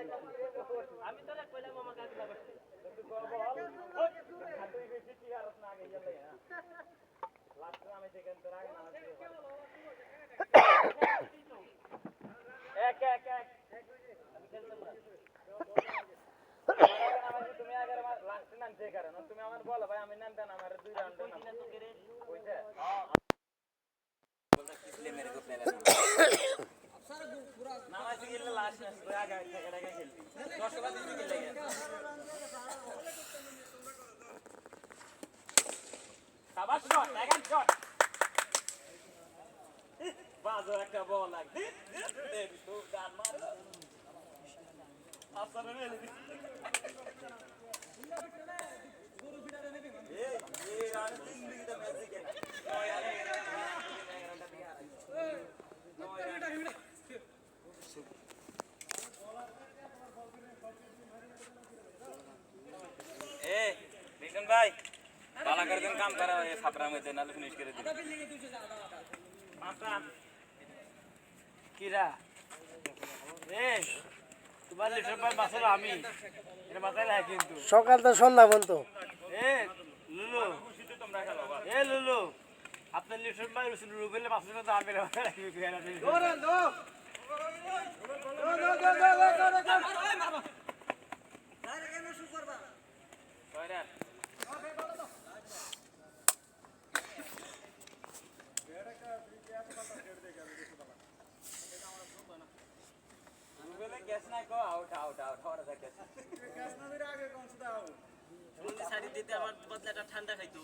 আমি তোরে কইলাম আমার কাছে না বসতে তুই করব তুই বেশি কি আর না আগে গেলে না লাস্ট আমি সেখান থেকে আগে না এক এক এক আমি খেলতাম না তুমি আগে আমার লাস্ট নাম যে কারণ তুমি আমার বলো ভাই আমি নাম দেন আমার দুই রাউন্ড না তো করে কইছে বলতা কিসলে মেরে কো প্লেয়ার নামাজ গেলে লাস্ট ম্যাচ করে আগে থেকে খেলবি 10 বাজে দিকে লাগে শাবাশ শট এগান শট বাজো একটা বল লাগ দে তো গান মার আসলে মেলে এই রান তিন দিকে ম্যাচ দিকে ए बिशन भाई बाला कर दिन काम करा ये छापरा में देना फिनिश कर दे आसान কিরা এ তোমার লিটার ভাই বাসর আমি এটা মাথায় রাখ কিন্তু সকাল থেকে সন্ধ্যা পর্যন্ত এ লুলু খুশিতে তোমরা খেলো এ লুলু আপনার লিটার ভাই লুলু বলে বাসর মধ্যে আমি রাখবি কেন দৌড়ান দো গ্যাস নাই কো আউট আউট আউট হরে থাকে গ্যাস না দিলে আগে কোন সুদা আউট জলদি সারি দিতে আমার বদলাটা ঠান্ডা খাইতো